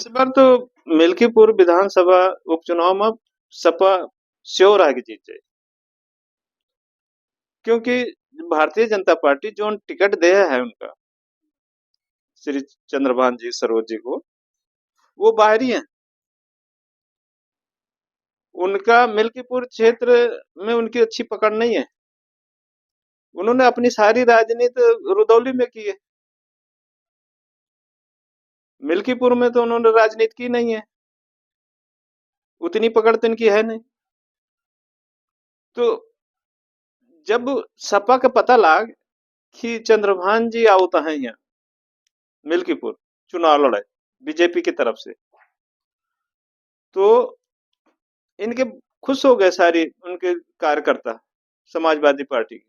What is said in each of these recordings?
इस बार तो मिल्कीपुर विधानसभा उपचुनाव में सपा श्योर आगे जीत जाए, क्योंकि भारतीय जनता पार्टी जो टिकट दिया है उनका श्री चंद्रभान जी सरोज जी को, वो बाहरी हैं। उनका मिल्कीपुर क्षेत्र में उनकी अच्छी पकड़ नहीं है। उन्होंने अपनी सारी राजनीति रुदौली में की है। मिल्कीपुर में तो उन्होंने राजनीति की नहीं है, उतनी पकड़ तो इनकी है नहीं। तो जब सपा का पता लग कि चंद्रभान जी आवता है यहाँ मिल्कीपुर चुनाव लड़े बीजेपी की तरफ से, तो इनके खुश हो गए सारी उनके कार्यकर्ता समाजवादी पार्टी की।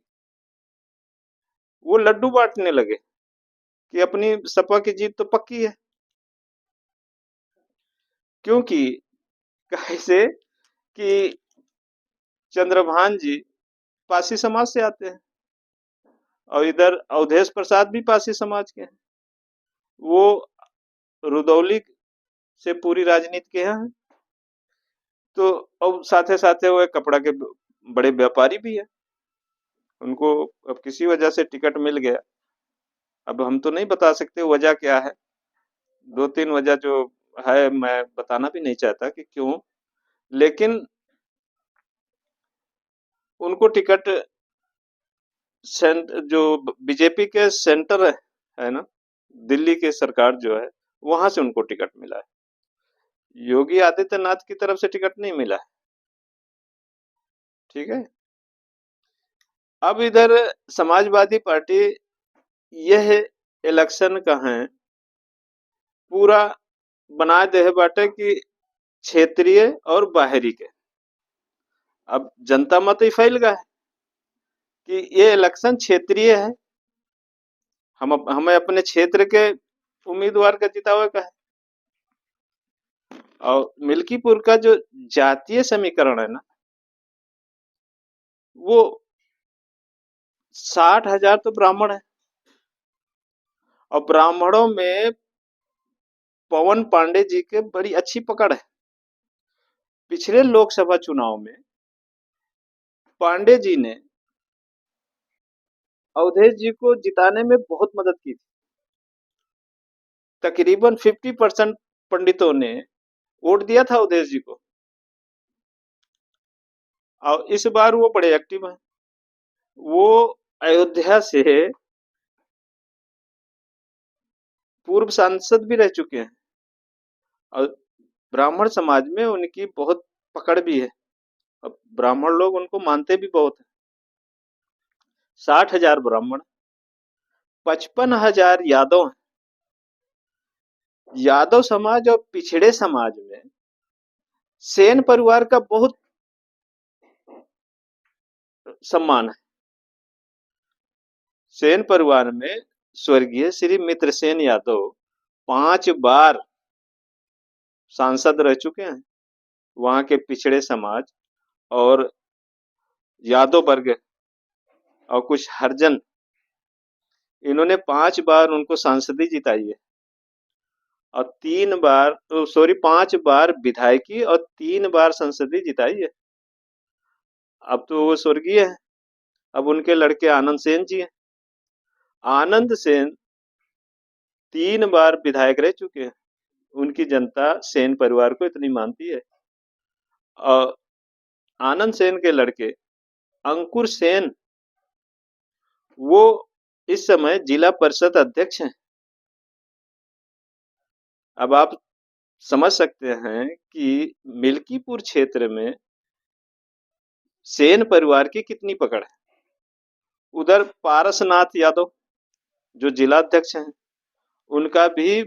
वो लड्डू बांटने लगे कि अपनी सपा की जीत तो पक्की है, क्योंकि कैसे कि चंद्रभान जी पासी समाज से आते हैं और इधर अवधेश प्रसाद भी पासी समाज के हैं। वो रुदौली से पूरी राजनीति के हैं। तो अब साथे साथे वो एक कपड़ा के बड़े व्यापारी भी है। उनको अब किसी वजह से टिकट मिल गया। अब हम तो नहीं बता सकते वजह क्या है, दो तीन वजह जो है मैं बताना भी नहीं चाहता कि क्यों, लेकिन उनको टिकट जो बीजेपी के सेंटर है ना, दिल्ली की सरकार जो है, वहां से उनको टिकट मिला है। योगी आदित्यनाथ की तरफ से टिकट नहीं मिला है। ठीक है। अब इधर समाजवादी पार्टी यह इलेक्शन का है पूरा बना दे बाटे कि क्षेत्रीय और बाहरी के। अब जनता मत ही फैल गया है कि ये इलेक्शन क्षेत्रीय है, हमें अपने क्षेत्र के उम्मीदवार का जितावे का है। और मिल्कीपुर का जो जातीय समीकरण है ना, वो 60,000 तो ब्राह्मण है और ब्राह्मणों में पवन पांडे जी के बड़ी अच्छी पकड़ है। पिछले लोकसभा चुनाव में पांडे जी ने अवधेश जी को जिताने में बहुत मदद की थी। तकरीबन 50% पंडितों ने वोट दिया था अवधेश जी को। और इस बार वो बड़े एक्टिव हैं। वो अयोध्या से पूर्व सांसद भी रह चुके हैं और ब्राह्मण समाज में उनकी बहुत पकड़ भी है। अब ब्राह्मण लोग उनको मानते भी बहुत है। 60,000 ब्राह्मण, 55,000 यादव हैं। यादव समाज और पिछड़े समाज में सेन परिवार का बहुत सम्मान है। सेन परिवार में स्वर्गीय श्री मित्रसेन यादव 5 बार सांसद रह चुके हैं। वहां के पिछड़े समाज और यादव वर्ग और कुछ हरिजन, इन्होंने 5 बार उनको सांसदी जिताई है और 3 बार, सॉरी, 5 बार विधायकी और 3 बार संसदीय जिताई है। अब तो वो स्वर्गीय है। अब उनके लड़के आनंद सेन जी हैं। आनंद सेन 3 बार विधायक रह चुके हैं। उनकी जनता सेन परिवार को इतनी मानती है। और आनंद सेन के लड़के अंकुर सेन, वो इस समय जिला परिषद अध्यक्ष हैं। अब आप समझ सकते हैं कि मिल्कीपुर क्षेत्र में सेन परिवार की कितनी पकड़ है। उधर पारसनाथ यादव जो जिला अध्यक्ष हैं, उनका भी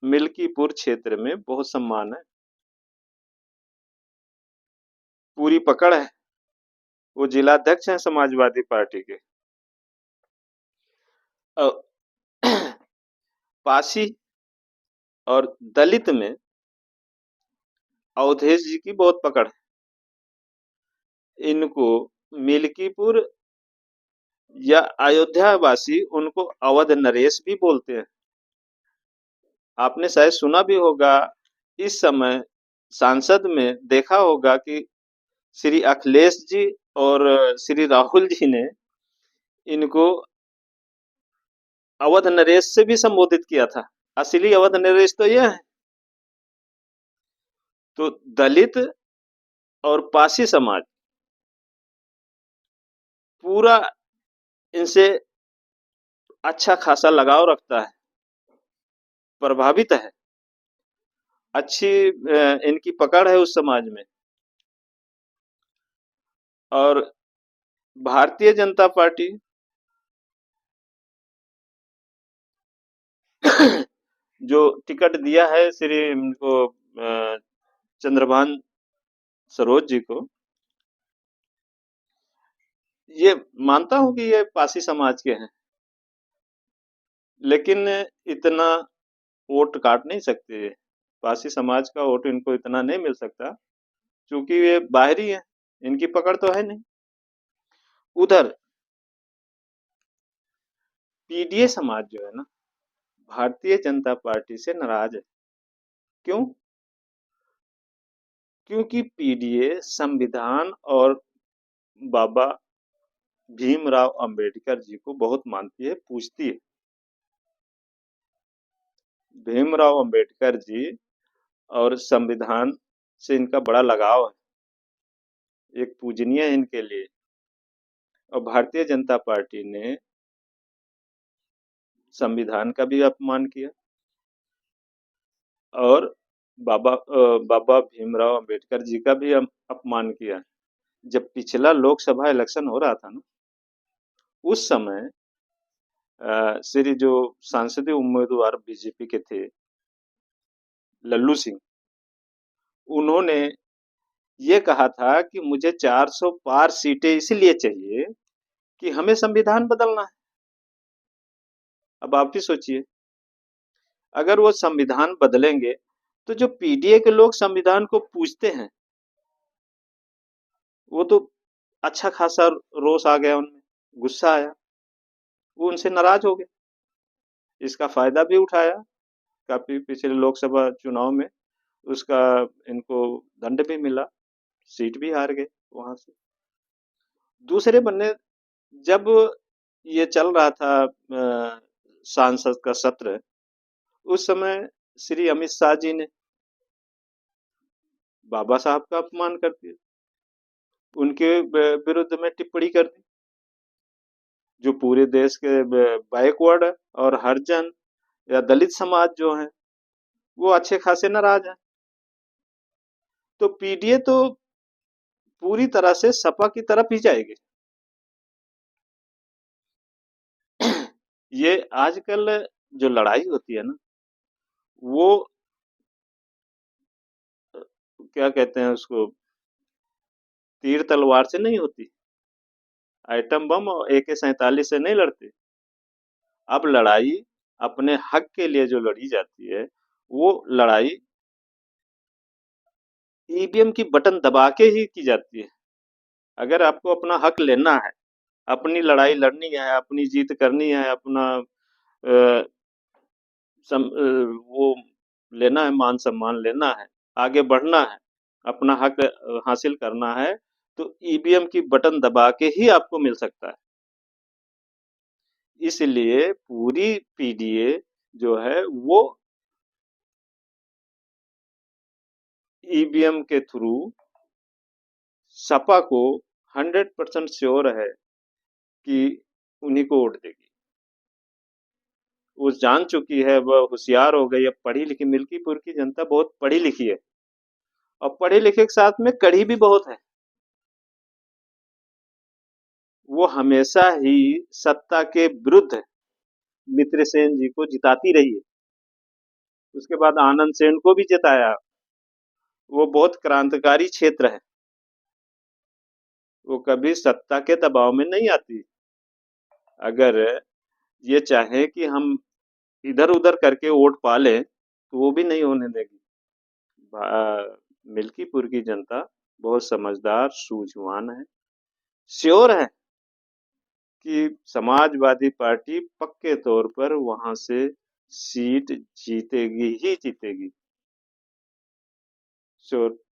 मिल्कीपुर क्षेत्र में बहुत सम्मान है, पूरी पकड़ है। वो जिला अध्यक्ष हैं समाजवादी पार्टी के। पासी और दलित में अवधेश जी की बहुत पकड़ है। इनको मिल्कीपुर या अयोध्या वासी उनको अवध नरेश भी बोलते हैं। आपने शायद सुना भी होगा, इस समय सांसद में देखा होगा कि श्री अखिलेश जी और श्री राहुल जी ने इनको अवध नरेश से भी संबोधित किया था। असली अवध नरेश तो यह है। तो दलित और पासी समाज पूरा इनसे अच्छा खासा लगाव रखता है, प्रभावित है, अच्छी इनकी पकड़ है उस समाज में। और भारतीय जनता पार्टी जो टिकट दिया है श्री इनको चंद्रभान सरोज जी को, ये मानता हूं कि ये पासी समाज के हैं, लेकिन इतना वोट काट नहीं सकते। पासी समाज का वोट इनको इतना नहीं मिल सकता, क्योंकि ये बाहरी है, इनकी पकड़ तो है नहीं। उधर पीडीए समाज जो है ना, भारतीय जनता पार्टी से नाराज है। क्यों? क्योंकि पीडीए संविधान और बाबा भीमराव अंबेडकर जी को बहुत मानती है, पूजती है। भीमराव अंबेडकर जी और संविधान से इनका बड़ा लगाव है, एक पूजनीय है इनके लिए। और भारतीय जनता पार्टी ने संविधान का भी अपमान किया और बाबा भीमराव अंबेडकर जी का भी अपमान किया। जब पिछला लोकसभा इलेक्शन हो रहा था ना, उस समय श्री जो सांसदीय उम्मीदवार बीजेपी के थे, लल्लू सिंह, उन्होंने ये कहा था कि मुझे 400 पार सीटें इसलिए चाहिए कि हमें संविधान बदलना है। अब आप भी सोचिए, अगर वो संविधान बदलेंगे तो जो पीडीए के लोग संविधान को पूछते हैं, वो तो अच्छा खासा रोष आ गया उनमें, गुस्सा आया, वो उनसे नाराज हो गए। इसका फायदा भी उठाया काफी पिछले लोकसभा चुनाव में, उसका इनको दंड भी मिला, सीट भी हार गए वहां से। दूसरे बन्ने जब ये चल रहा था सांसद का सत्र, उस समय श्री अमित शाह जी ने बाबा साहब का अपमान कर दिया, उनके विरुद्ध में टिप्पणी कर दी, जो पूरे देश के बैकवर्ड और हरिजन या दलित समाज जो है वो अच्छे खासे नाराज है। तो पीडीए तो पूरी तरह से सपा की तरफ ही जाएगी। ये आजकल जो लड़ाई होती है ना, वो क्या कहते हैं उसको, तीर तलवार से नहीं होती, आइटम बम और AK-47 से नहीं लड़ते। अब लड़ाई अपने हक के लिए जो लड़ी जाती है, वो लड़ाई ईवीएम की बटन दबा के ही की जाती है। अगर आपको अपना हक लेना है, अपनी लड़ाई लड़नी है, अपनी जीत करनी है, अपना वो लेना है, मान सम्मान लेना है, आगे बढ़ना है, अपना हक हासिल करना है, तो ईवीएम की बटन दबा के ही आपको मिल सकता है। इसलिए पूरी पीडीए जो है वो ईवीएम के थ्रू सपा को 100% श्योर है कि उन्हीं को वोट देगी। वो जान चुकी है, वह होशियार हो गई। अब पढ़ी लिखी मिल्कीपुर की जनता बहुत पढ़ी लिखी है, और पढ़े लिखे के साथ में कड़ी भी बहुत है। वो हमेशा ही सत्ता के विरुद्ध मित्रसेन जी को जिताती रही है। उसके बाद आनंद सेन को भी जिताया। वो बहुत क्रांतिकारी क्षेत्र है, वो कभी सत्ता के दबाव में नहीं आती। अगर ये चाहे कि हम इधर उधर करके वोट पा लें, तो वो भी नहीं होने देगी। मिल्कीपुर की जनता बहुत समझदार, सूझवान है, श्योर है कि समाजवादी पार्टी पक्के तौर पर वहां से सीट जीतेगी ही जीतेगी। श्योर।